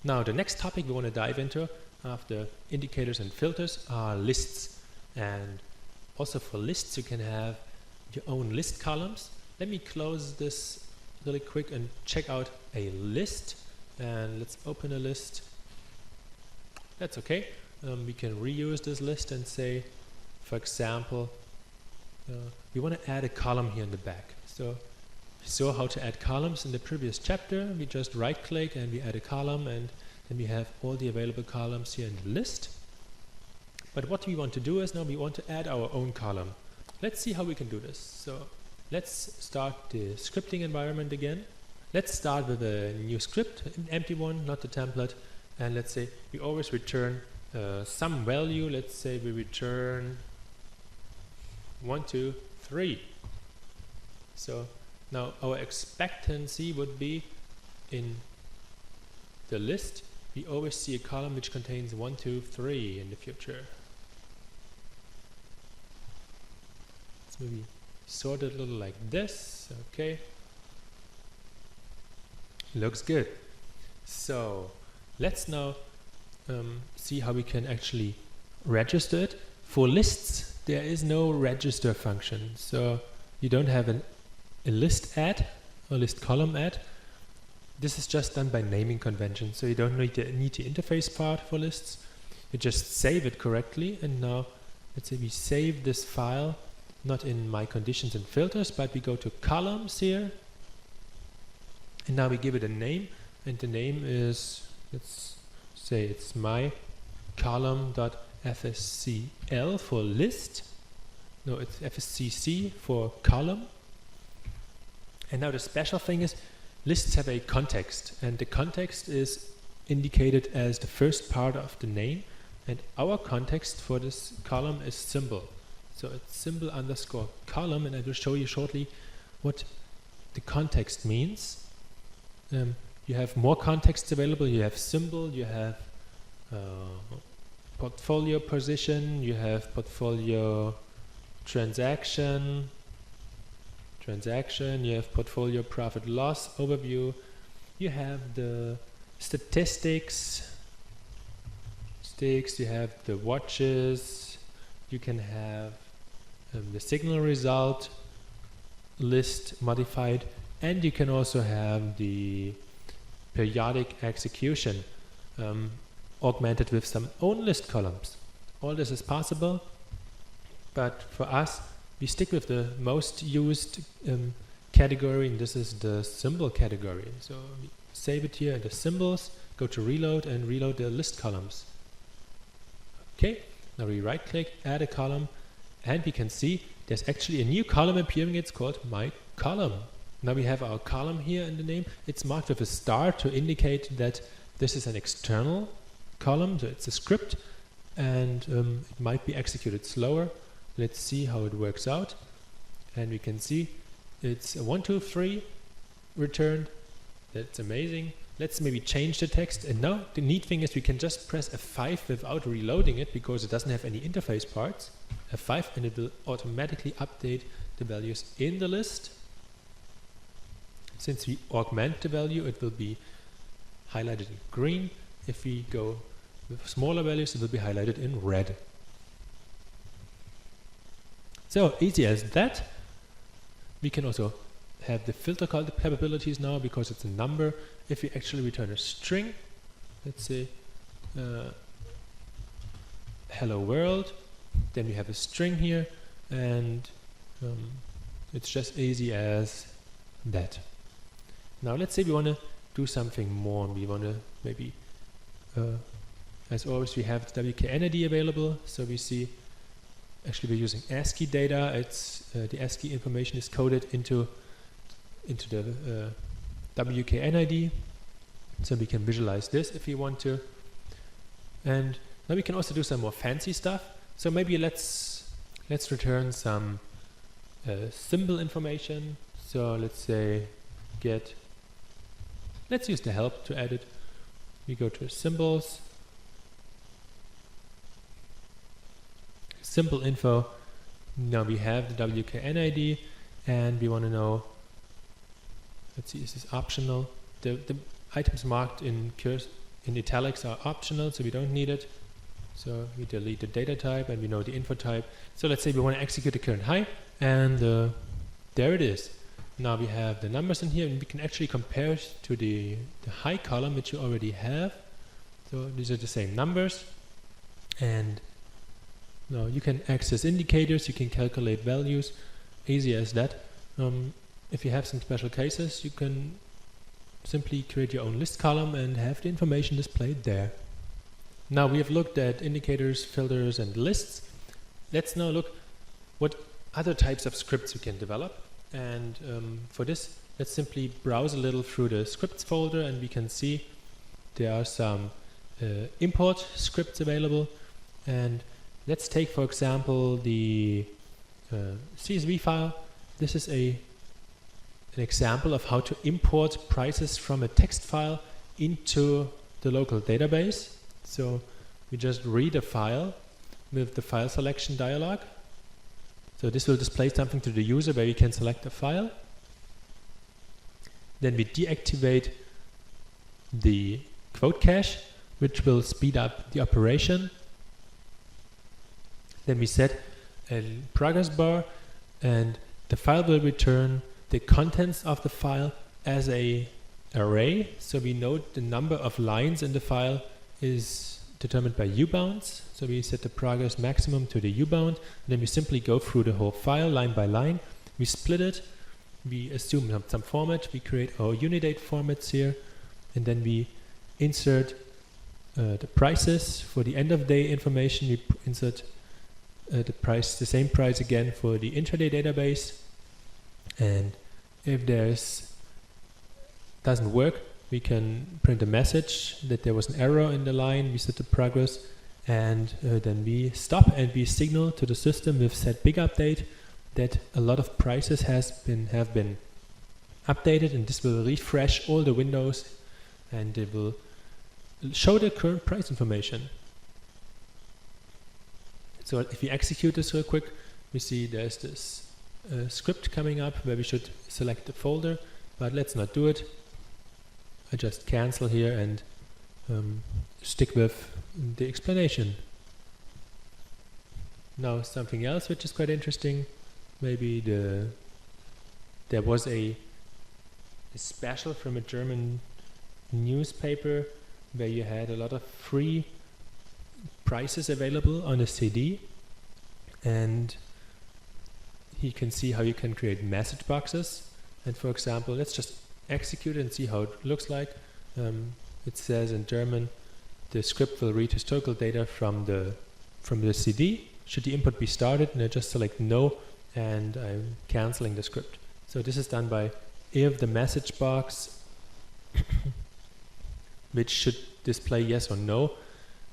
Now the next topic we want to dive into after indicators and filters are lists. And also for lists you can have your own list columns. Let me close this really quick and check out a list. And let's open a list. That's okay. We can reuse this list and say, for example, we want to add a column here in the back. So we saw how to add columns in the previous chapter. We just right click and we add a column, and then we have all the available columns here in the list. But what we want to do is now we want to add our own column. Let's see how we can do this. So let's start the scripting environment again. Let's start with a new script, an empty one, not the template. And let's say we always return some value. Let's say we return 1, 2, 3. So now our expectancy would be in the list we always see a column which contains 1, 2, 3 in the future. Let's maybe sort it a little like this. Okay, looks good. So let's now see how we can actually register it. For lists, there is no register function, so you don't have a list add or list column add. This is just done by naming convention, so you don't need the interface part for lists. You just save it correctly, and now let's say we save this file not in my conditions and filters, but we go to columns here, and now we give it a name, and the name is, let's say it's my column.fscl for list. No, it's fscc for column. And now the special thing is lists have a context, and the context is indicated as the first part of the name, and our context for this column is symbol. So it's symbol underscore column, and I will show you shortly what the context means. You have more contexts available. You have symbol, you have portfolio position, you have portfolio transaction, you have portfolio profit loss overview, you have the statistics, you have the watches, you can have the signal result list modified, and you can also have the periodic execution augmented with some own list columns. All this is possible, but for us we stick with the most used category, and this is the symbol category. So we save it here in the symbols, go to reload and reload the list columns. Okay, now we right click, add a column, and we can see there's actually a new column appearing. It's called my column. Now we have our column here in the name. It's marked with a star to indicate that this is an external column, so it's a script, and it might be executed slower. Let's see how it works out. And we can see it's a 1, 2, 3 returned. That's amazing. Let's maybe change the text. And now the neat thing is we can just press F5 without reloading it, because it doesn't have any interface parts. F5, and it will automatically update the values in the list. Since we augment the value, it will be highlighted in green. If we go with smaller values, it will be highlighted in red. So easy as that. We can also have the filter capabilities now, because it's a number. If we actually return a string, let's say hello world, then we have a string here, and it's just easy as that. Now let's say we want to do something more. We want to maybe, as always, we have the WKNID available, so we see actually we're using ASCII data. It's the ASCII information is coded into the WKNID, so we can visualize this if we want to. And now we can also do some more fancy stuff. So maybe let's return some symbol information. So let's say let's use the help to edit. We go to symbols, symbol info. Now we have the WKNID, and we want to know, let's see, is this optional? The items marked in in italics are optional, so we don't need it. So we delete the data type and we know the info type. So let's say we want to execute the current high, and there it is. Now we have the numbers in here, and we can actually compare it to the high column which you already have. So these are the same numbers, and now you can access indicators, you can calculate values, easy as that. If you have some special cases, you can simply create your own list column and have the information displayed there. Now we have looked at indicators, filters and lists. Let's now look what other types of scripts we can develop, and for this let's simply browse a little through the scripts folder, and we can see there are some import scripts available. And let's take for example the CSV file. This is an example of how to import prices from a text file into the local database. So we just read a file with the file selection dialog. So this will display something to the user where you can select a file. Then we deactivate the quote cache, which will speed up the operation. Then we set a progress bar, and the file will return the contents of the file as an array. So we know the number of lines in the file is determined by U-bounds. So we set the progress maximum to the U-bound. Then we simply go through the whole file line by line. We split it. We assume some format. We create our Unidate formats here. And then we insert the prices for the end of day information. We insert the same price again for the intraday database. And if doesn't work, we can print a message that there was an error in the line. We set the progress, and then we stop and we signal to the system with set big update that a lot of prices have been updated, and this will refresh all the windows and it will show the current price information. So if we execute this real quick, we see there's this script coming up where we should select the folder, but let's not do it. I just cancel here and stick with the explanation. Now something else which is quite interesting, maybe there was a special from a German newspaper where you had a lot of free prices available on a CD, and you can see how you can create message boxes. And for example, let's just execute it and see how it looks like. It says in German, the script will read historical data from the CD. Should the input be started? And I just select no, and I'm canceling the script. So this is done by if the message box, which should display yes or no,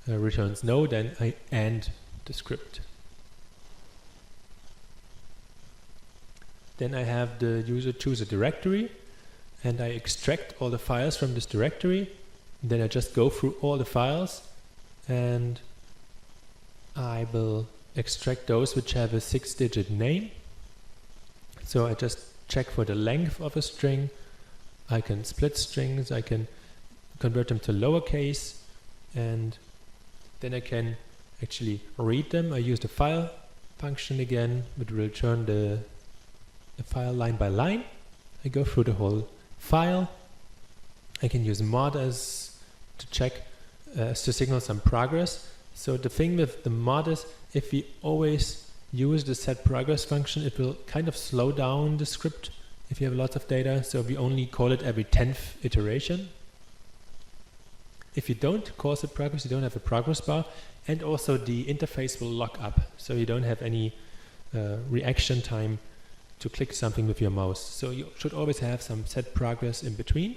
returns no, then I end the script. Then I have the user choose a directory, and I extract all the files from this directory. Then I just go through all the files, and I will extract those which have a 6-digit name. So I just check for the length of a string. I can split strings, I can convert them to lowercase, and then I can actually read them. I use the file function again, which will return the file line by line. I go through the whole file. I can use mod as to check, to signal some progress. So the thing with the mod is, if we always use the set progress function, it will kind of slow down the script if you have lots of data. So we only call it every 10th iteration. If you don't call set progress, you don't have a progress bar, and also the interface will lock up, so you don't have any reaction time to click something with your mouse. So you should always have some set progress in between.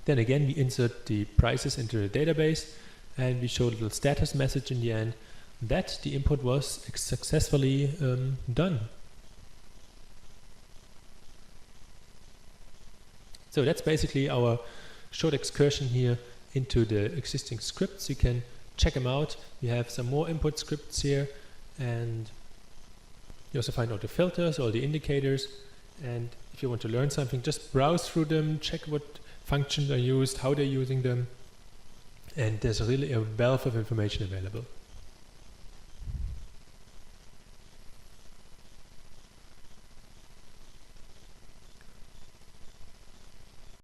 Then again, we insert the prices into the database, and we show a little status message in the end that the input was successfully done. So that's basically our short excursion here into the existing scripts. You can check them out. We have some more input scripts here, and you also find all the filters, all the indicators. And if you want to learn something, just browse through them, check what functions are used, how they're using them, and there's really a wealth of information available.